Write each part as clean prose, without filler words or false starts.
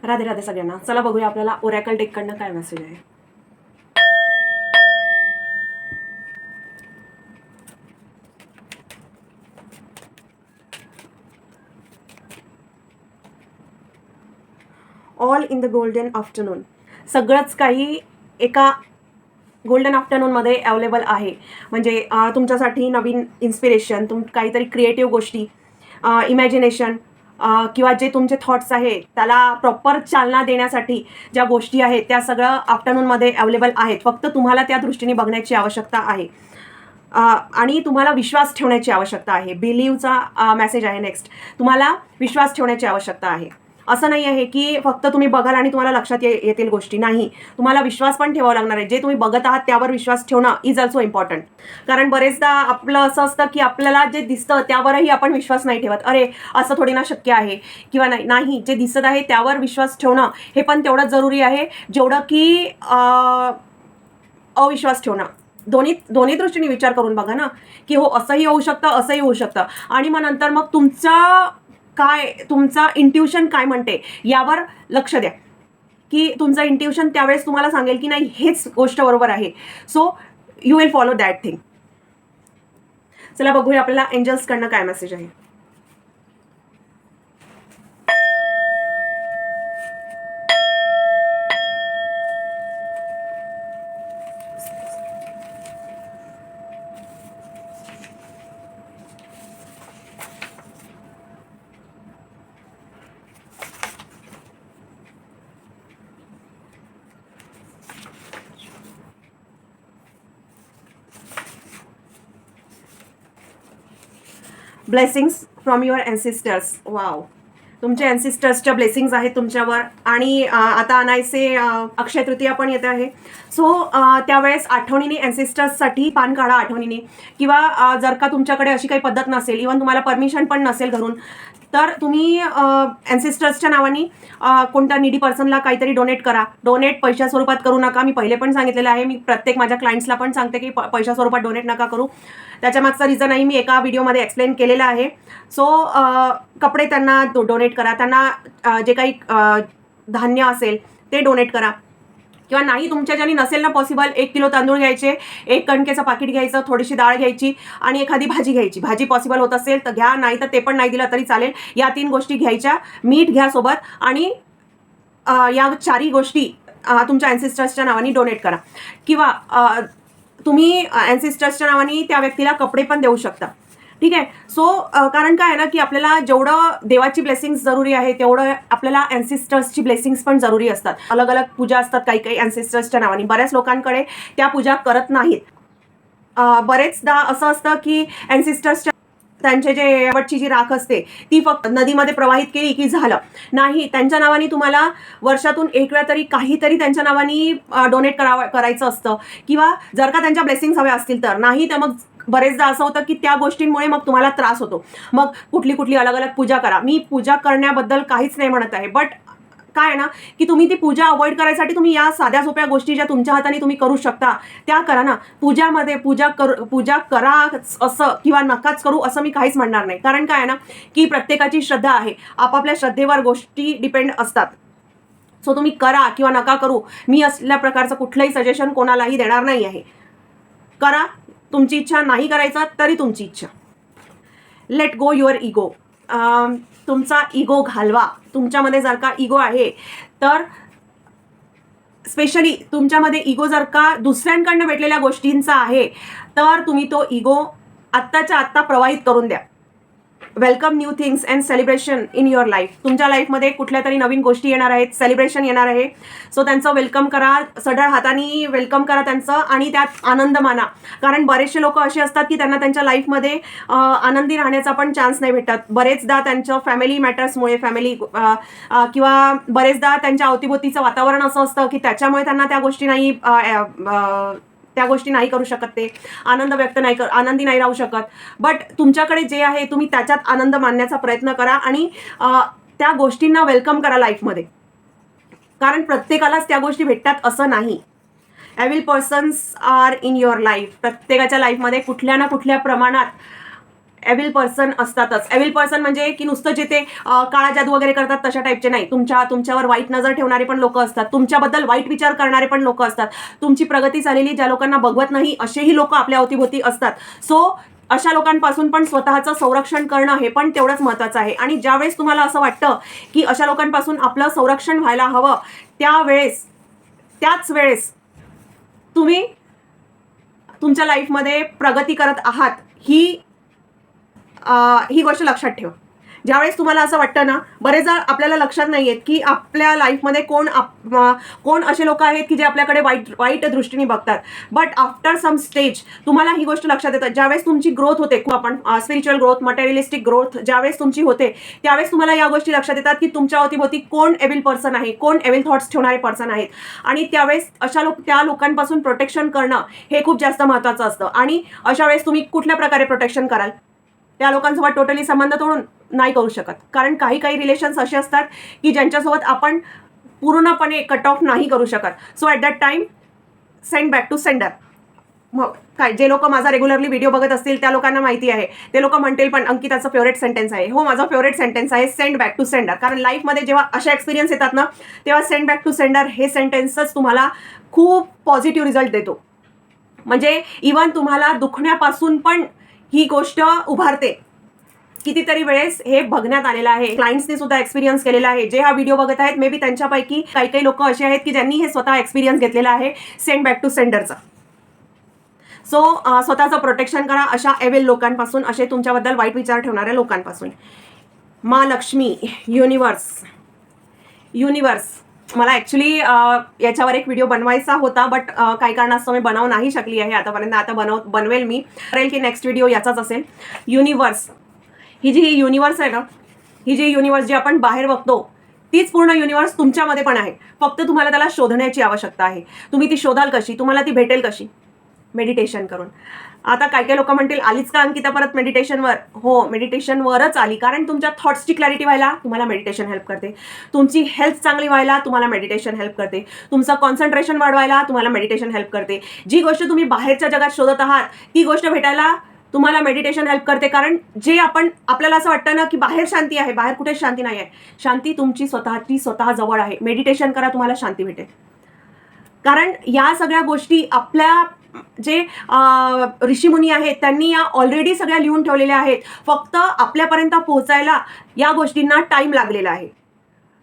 राधे राधे सगळ्यांना. चला बघूया आपल्याला ओरॅकल डेककडनं काय मेसेज आहे. All in the golden afternoon. सगळंच काही एका गोल्डन आफ्टरनूनमध्ये अवेलेबल आहे. म्हणजे तुमच्यासाठी नवीन इन्स्पिरेशन, काहीतरी क्रिएटिव्ह गोष्टी, इमॅजिनेशन किंवा जे तुमचे थॉट्स आहेत त्याला प्रॉपर चालना देण्यासाठी ज्या गोष्टी आहेत त्या सगळं आफ्टरनूनमध्ये अवेलेबल आहेत. फक्त तुम्हाला त्या दृष्टीने बघण्याची आवश्यकता आहे आणि तुम्हाला विश्वास ठेवण्याची आवश्यकता आहे. बिलीव्हचा मेसेज आहे नेक्स्ट. तुम्हाला विश्वास ठेवण्याची आवश्यकता आहे. असं नाही आहे की फक्त तुम्ही बघाल आणि तुम्हाला लक्षात येतील गोष्टी. नाही, तुम्हाला विश्वास पण ठेवावा लागणार आहे. जे तुम्ही बघत आहात त्यावर विश्वास ठेवणं इज ऑल्सो इम्पॉर्टंट. कारण बरेचदा आपलं असं असतं की आपल्याला जे दिसतं त्यावरही आपण विश्वास नाही ठेवत. अरे असं थोडी ना शक्य आहे किंवा नाही, जे दिसत आहे त्यावर विश्वास ठेवणं हे पण तेवढंच जरुरी आहे जेवढं की अविश्वास ठेवणं. दोन्ही दृष्टीने विचार करून बघा ना, की हो असंही होऊ शकतं, असंही होऊ शकतं. आणि मग नंतर मग तुमचा इंट्युशन काय म्हणते यावर लक्ष द्या, की तुमचं इंट्युशन त्यावेळेस तुम्हाला सांगेल की नाही हेच गोष्ट बरोबर आहे. So you will follow that thing. चला बघूया आपल्याला एंजल्सकडनं काय मेसेज आहे. Blessings from your ancestors. Wow, तुमचे अँसेस्टर्सच्या ब्लेसिंग्स आहेत तुमच्यावर. आणि आता अनायसे अक्षय तृतीया पण येते आहे. सो त्यावेळेस आठवणीने अँसेस्टर्ससाठी पान काढा आठवणीने. किंवा जर का तुमच्याकडे अशी काही पद्धत नसेल, इव्हन तुम्हाला परमिशन पण नसेल घरून, तर तुम्ही अँसेस्टर्सच्या नावाने कोणत्या निडी पर्सनला काहीतरी डोनेट करा. डोनेट पैशा स्वरूपात करू नका. मी पहिले पण सांगितलेलं आहे. मी प्रत्येक माझ्या क्लायंट्सला पण सांगते की पैशा स्वरूपात डोनेट नका करू. त्याच्यामागचा रिझनही मी एका व्हिडिओमध्ये एक्सप्लेन केलेला आहे. सो कपडे त्यांना डोनेट करा. त्यांना जे काही धान्य असेल ते डोनेट करा. किंवा नाही तुमच्या ज्याने नसेल ना पॉसिबल, 1 किलो तांदूळ घ्यायचे, 1 कणकेचं पाकिट घ्यायचं, थोडीशी डाळ घ्यायची आणि एखादी भाजी घ्यायची. भाजी पॉसिबल होत असेल तर घ्या, नाही तर ते पण नाही दिलं तरी चालेल. या 3 गोष्टी घ्यायच्या. मीठ घ्या सोबत आणि या 4ही गोष्टी तुमच्या अँसेस्टर्सच्या नावाने डोनेट करा. किंवा तुम्ही अँसेस्टर्सच्या नावाने त्या व्यक्तीला कपडे पण देऊ शकता. ठीक आहे. सो कारण काय आहे ना, की आपल्याला जेवढं देवाची ब्लेसिंग्स जरुरी आहे तेवढं आपल्याला अँसेस्टर्सची ब्लेसिंग्स पण जरुरी असतात. अलग अलग पूजा असतात काही काही अँसेस्टर्सच्या नावाने. बऱ्याच लोकांकडे त्या पूजा करत नाहीत. बरेचदा असं असतं की अँसेस्टर्सच्या त्यांचे जे शेवटची जी राख असते ती फक्त नदीमध्ये प्रवाहित केली की झालं. नाही, त्यांच्या नावाने तुम्हाला वर्षातून एक वेळा तरी काहीतरी त्यांच्या नावाने डोनेट करायचं असतं. किंवा जर का त्यांच्या ब्लेसिंग्स हव्या असतील तर. नाही तर मग बरेचदा असं होतं की त्या गोष्टींमुळे मग तुम्हाला त्रास होतो. मग कुठली अलग अलग पूजा करा. मी पूजा करण्याबद्दल काहीच नाही म्हणत आहे, बट काय आहे ना, की तुम्ही ती पूजा अवॉइड करायसाठी तुम्ही या साध्या सोप्या गोष्टी ज्या तुमच्या हाताने तुम्ही करू शकता त्या करा ना. पूजामध्ये पूजा करा असं किंवा नकाच करू असं मी काहीच म्हणणार नाही. कारण काय आहे ना, की प्रत्येकाची श्रद्धा आहे. आपापल्या श्रद्धेवर गोष्टी डिपेंड असतात. सो तुम्ही करा किंवा नका करू, मी असल्या प्रकारचं कुठलंही सजेशन कोणालाही देणार नाही आहे. करा, तुमची इच्छा. नाही करायचं तरी तुमची इच्छा. Let go your ego. तुमचा इगो घालवा. तुमच्यामध्ये जर का इगो आहे तर स्पेशली तुमच्यामध्ये इगो जर का दुसऱ्यांकडनं भेटलेल्या गोष्टींचा आहे तर तुम्ही तो इगो आत्ताच्या आत्ता प्रवाहित करून द्या. Welcome new things and celebration in your life. तुमच्या लाईफमध्ये कुठल्या तरी नवीन गोष्टी येणार आहेत, सेलिब्रेशन येणार आहे. सो त्यांचं वेलकम करा. सढळ हाताने वेलकम करा त्यांचं आणि त्यात आनंद माना. कारण बरेचसे लोक असे असतात की त्यांना त्यांच्या लाईफमध्ये आनंदी राहण्याचा पण चान्स नाही भेटत. बरेचदा त्यांच्या फॅमिली मॅटर्समुळे किंवा बरेचदा त्यांच्या अवतीभोवतीचं वातावरण असं असतं की त्याच्यामुळे त्यांना त्या गोष्टी नाही करू शकत. ते आनंद आनंदी नाही राहू शकत. बट तुमच्याकडे जे आहे तुम्ही त्याच्यात आनंद मानण्याचा प्रयत्न करा आणि त्या गोष्टींना वेलकम करा लाईफमध्ये. कारण प्रत्येकालाच त्या गोष्टी भेटतात असं नाही. Evil persons are in your life. प्रत्येकाच्या लाईफमध्ये कुठल्या ना कुठल्या प्रमाणात एविल पर्सन असतातच. एविल पर्सन म्हणजे की नुसतं जे ते काळा जादू वगैरे करतात तशा टाईपचे नाही. तुमच्यावर वाईट नजर ठेवणारे पण लोक असतात, तुमच्याबद्दल वाईट विचार करणारे पण लोक असतात, तुमची प्रगती झालेली ज्या लोकांना बघवत नाही असेही लोक आपल्या अवतीभोवती असतात. सो अशा लोकांपासून पण स्वतःचं संरक्षण करणं हे पण तेवढंच महत्त्वाचं आहे. आणि ज्यावेळेस तुम्हाला असं वाटतं की अशा लोकांपासून आपलं संरक्षण व्हायला हवं, त्याच वेळेस तुम्ही तुमच्या लाईफमध्ये प्रगती करत आहात ही गोष्ट लक्षात ठेवा. ज्यावेळेस तुम्हाला असं वाटतं ना, बरेचदा आपल्याला लक्षात नाही येत की आपल्या लाईफमध्ये कोण असे लोक आहेत की जे आपल्याकडे वाईट दृष्टीने बघतात. बट आफ्टर सम स्टेज तुम्हाला ही गोष्ट लक्षात येतं. ज्यावेळेस तुमची ग्रोथ होते, आपण स्पिरिच्युअल ग्रोथ, मटेरियलिस्टिक ग्रोथ ज्यावेळेस तुमची होते, त्यावेळेस तुम्हाला या गोष्टी लक्षात येतात की तुमच्या अवतीभोवती कोण एविल पर्सन आहे, कोण एविल थॉट्स ठेवणारे पर्सन आहेत. आणि त्यावेळेस त्या लोकांपासून प्रोटेक्शन करणं हे खूप जास्त महत्त्वाचं असतं. आणि अशा वेळेस तुम्ही कुठल्या प्रकारे प्रोटेक्शन कराल? त्या लोकांसोबत टोटली संबंध तोडून नाही करू शकत. कारण काही रिलेशन्स असे असतात की ज्यांच्यासोबत आपण पूर्णपणे कट ऑफ नाही करू शकत. So at that time send back to sender. मग काय, जे लोक माझा रेग्युलरली व्हिडिओ बघत असतील त्या लोकांना माहिती आहे. ते लोक म्हणतील पण अंकिताचं फेवरेट सेंटेन्स आहे. हो, माझा फेवरेट सेंटेन्स आहे सेंड बॅक टू सेंडर. कारण लाईफमध्ये जेव्हा अशा एक्सपिरियन्स येतात ना, तेव्हा सेंड बॅक टू सेंडर हे सेंटेन्सच तुम्हाला खूप पॉझिटिव्ह रिझल्ट देतो. म्हणजे इव्हन तुम्हाला दुखण्यापासून पण ही गोष्ट उभारते. कितीतरी वेळेस हे बघण्यात आलेलं आहे, क्लायंट्सने सुद्धा एक्सपिरियन्स केलेला आहे. जे हा व्हिडिओ बघत आहेत, मे बी त्यांच्यापैकी काही लोक असे आहेत की ज्यांनी हे स्वतः एक्सपिरियन्स घेतलेला आहे सेंड बॅक टू सेंडरचा. सो स्वतःचं प्रोटेक्शन करा अशा एविल लोकांपासून, असे तुमच्याबद्दल वाईट विचार ठेवणाऱ्या लोकांपासून. महालक्ष्मी, युनिवर्स मला ॲक्च्युली याच्यावर एक व्हिडिओ बनवायचा होता, बट काही कारणास्तव मी बनवू नाही शकली आहे आतापर्यंत. आता बनवेल मी, करेल की नेक्स्ट व्हिडिओ याचाच असेल. युनिवर्स, ही जी युनिवर्स आहे ना, ही जी युनिवर्स जी आपण बाहेर बघतो तीच पूर्ण युनिवर्स तुमच्यामध्ये पण आहे. फक्त तुम्हाला त्याला शोधण्याची आवश्यकता आहे. तुम्ही ती शोधाल कशी, तुम्हाला ती भेटेल कशी? मेडिटेशन करून. आता काही लोक म्हणतील आलीच का अंकिता परत मेडिटेशनवर? हो, मेडिटेशनवरच आली. कारण तुमच्या थॉट्सची क्लॅरिटी व्हायला तुम्हाला मेडिटेशन हेल्प करते. तुमची हेल्थ चांगली व्हायला तुम्हाला मेडिटेशन हेल्प करते. तुमचं कॉन्सन्ट्रेशन वाढवायला तुम्हाला मेडिटेशन हेल्प करते. जी गोष्ट तुम्ही बाहेरच्या जगात शोधत आहात ती गोष्ट भेटायला तुम्हाला मेडिटेशन हेल्प करते. कारण जे आपल्याला असं वाटतं ना की बाहेर शांती आहे, बाहेर कुठेच शांती नाही आहे. शांती तुमची स्वतः जवळ आहे. मेडिटेशन करा, तुम्हाला शांती भेटेल. कारण या सगळ्या गोष्टी आपल्या जे ऋषीमुनी आहेत त्यांनी या ऑलरेडी सगळ्या लिहून ठेवलेल्या आहेत. फक्त आपल्यापर्यंत पोहोचायला या गोष्टींना टाईम लागलेला आहे.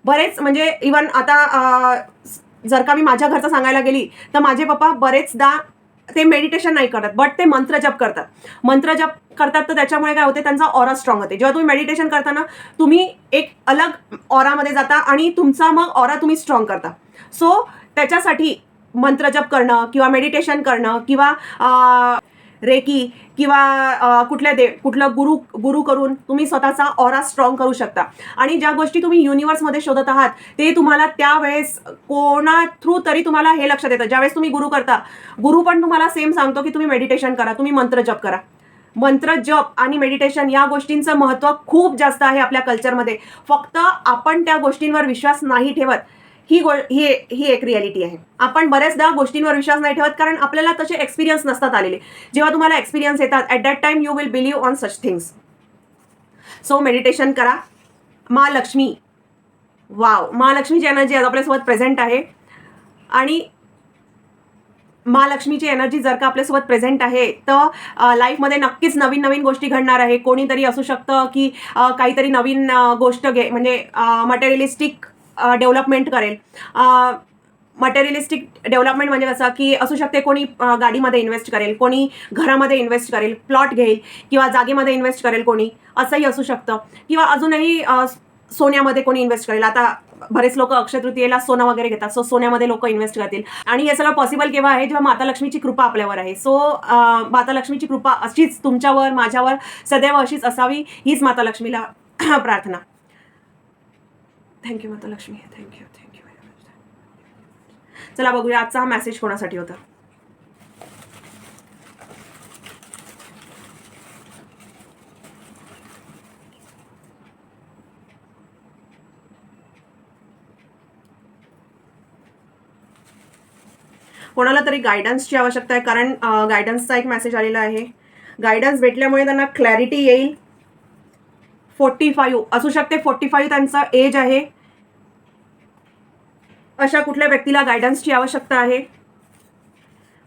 बरेच म्हणजे इवन आता जर का मी माझ्या घरचं सांगायला गेली तर माझे पप्पा बरेचदा ते मेडिटेशन नाही करत, बट ते मंत्रजप करतात. मंत्रजप करतात तर त्याच्यामुळे काय होते, त्यांचा ऑरा स्ट्रॉंग होते. जेव्हा तुम्ही मेडिटेशन करताना तुम्ही एक अलग ऑरामध्ये जाता आणि तुमचा मग ऑरा तुम्ही स्ट्रॉंग करता. सो त्याच्यासाठी मंत्रजप करणं किंवा मेडिटेशन करणं किंवा रेकी किंवा कुठलं गुरु करून तुम्ही स्वतःचा ऑरा स्ट्रॉंग करू शकता. आणि ज्या गोष्टी तुम्ही युनिवर्समध्ये शोधत आहात ते तुम्हाला त्यावेळेस कोणा थ्रू तरी तुम्हाला हे लक्षात येतं. ज्यावेळेस तुम्ही गुरु करता, गुरु पण तुम्हाला सेम सांगतो की तुम्ही मेडिटेशन करा, तुम्ही मंत्रजप करा. मंत्रजप आणि मेडिटेशन या गोष्टींचं महत्त्व खूप जास्त आहे आपल्या कल्चरमध्ये. फक्त आपण त्या गोष्टींवर विश्वास नाही ठेवत. ही एक रियालिटी आहे. आपण बऱ्याचदा गोष्टींवर विश्वास नाही ठेवत कारण आपल्याला तसे एक्सपिरियन्स नसतात आलेले. जेव्हा तुम्हाला एक्सपिरियन्स येतात at that time you will believe on such things. So meditation करा. महालक्ष्मी, वाव, महालक्ष्मीची एनर्जी आज आपल्यासोबत प्रेझेंट आहे. आणि महालक्ष्मीची एनर्जी जर का आपल्यासोबत प्रेझेंट आहे तर लाईफमध्ये नक्कीच नवीन नवीन गोष्टी घडणार आहे. कोणीतरी असू शकतं की काहीतरी नवीन गोष्ट म्हणजे मटेरियलिस्टिक डेव्हलपमेंट करेल. मटेरियलिस्टिक डेव्हलपमेंट म्हणजे कसं की असू शकते कोणी गाडीमध्ये इन्व्हेस्ट करेल, कोणी घरामध्ये इन्व्हेस्ट करेल, प्लॉट घेईल किंवा जागेमध्ये इन्व्हेस्ट करेल कोणी, असंही असू शकतं. किंवा अजूनही सोन्यामध्ये कोणी इन्व्हेस्ट करेल. आता बरेच लोक अक्षय तृतीयेला सोनं वगैरे घेतात. सो सोन्यामध्ये लोक इन्व्हेस्ट करतील. आणि हे सगळं पॉसिबल केव्हा आहे, जेव्हा माता लक्ष्मीची कृपा आपल्यावर आहे. सो माता लक्ष्मीची कृपा अशीच तुमच्यावर, माझ्यावर सदैव अशीच असावी, हीच माता लक्ष्मीला प्रार्थना. थँक्यू माता लक्ष्मी, थँक्यू. चला बघूया आजचा हा मेसेज कोणासाठी होता. कोणाला तरी गायडन्सची आवश्यकता आहे कारण गायडन्सचा एक मेसेज आलेला आहे. गायडन्स भेटल्यामुळे त्यांना क्लॅरिटी येईल. 45 असू शकते, 45 त्यांचा एज आहे. अशा कुठल्या व्यक्तीला गायडन्सची आवश्यकता आहे.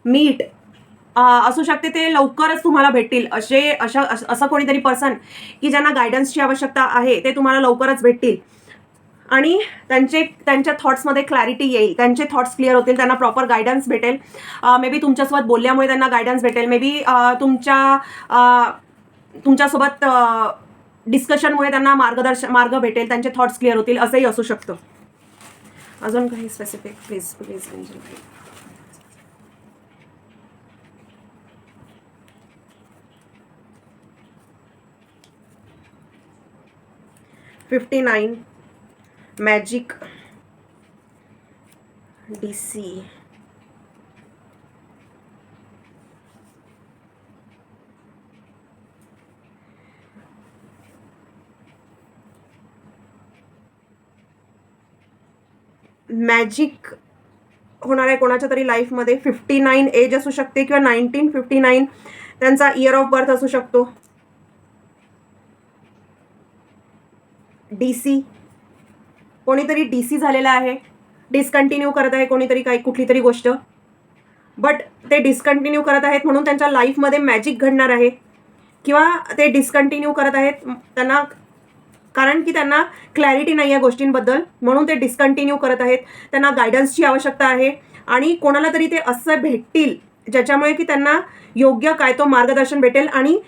मीट असू शकते, ते लवकरच तुम्हाला भेटतील. असं कोणीतरी पर्सन की ज्यांना गायडन्सची आवश्यकता आहे ते तुम्हाला लवकरच भेटतील आणि त्यांच्या थॉट्समध्ये क्लॅरिटी येईल. त्यांचे थॉट्स क्लिअर होतील, त्यांना प्रॉपर गायडन्स भेटेल. मे बी तुमच्यासोबत बोलल्यामुळे त्यांना गायडन्स भेटेल. मे बी तुमच्यासोबत डिस्कशनमुळे त्यांना मार्ग भेटेल, त्यांचे थॉट्स क्लिअर होतील, असंही असू शकतं. अजून काही specific please please angel. 59 magic DC. Magic होणार आहे कोणाच्या तरी लाईफमध्ये. 59 एज असू शकते किंवा 1959 त्यांचा इयर ऑफ बर्थ असू शकतो. DC कोणीतरी DC झालेला आहे, डिस्कंटिन्यू करत आहे कोणीतरी कुठली तरी गोष्ट, बट ते डिस्कंटिन्यू करत आहेत म्हणून त्यांच्या लाईफमध्ये मॅजिक घडणार आहे. किंवा ते डिस्कंटिन्यू करत आहेत त्यांना कारण की त्यांना क्लॅरिटी नाही आहे गोष्टींबद्दल, म्हणून ते डिस्कंटिन्यू करत आहेत. त्यांना गायडन्सची आवश्यकता आहे आणि कोणाला तरी ते असं भेटतील ज्याच्यामुळे की त्यांना योग्य काय तो मार्गदर्शन भेटेल आणि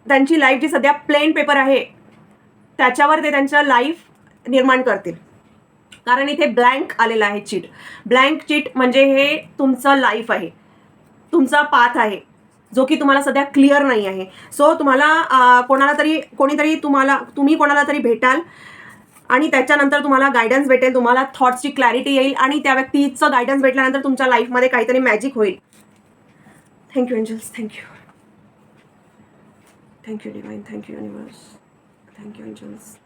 त्यांची लाईफ जी सध्या प्लेन पेपर आहे त्याच्यावर ते त्यांचं लाईफ निर्माण करतील. कारण इथे ब्लँक आलेला आहे चीट. ब्लँक चीट म्हणजे हे तुमचं लाईफ आहे, तुमचा पाथ आहे जो की तुम्हाला सध्या क्लिअर नाही आहे. सो तुम्हाला तुम्ही कोणाला तरी भेटाल आणि त्याच्यानंतर तुम्हाला गायडन्स भेटेल, तुम्हाला थॉट्सची क्लॅरिटी येईल आणि त्या व्यक्तीचं गायडन्स भेटल्यानंतर तुमच्या लाईफमध्ये काहीतरी मॅजिक होईल. Thank you angels, thank you, thank you divine, thank you universe, thank you angels.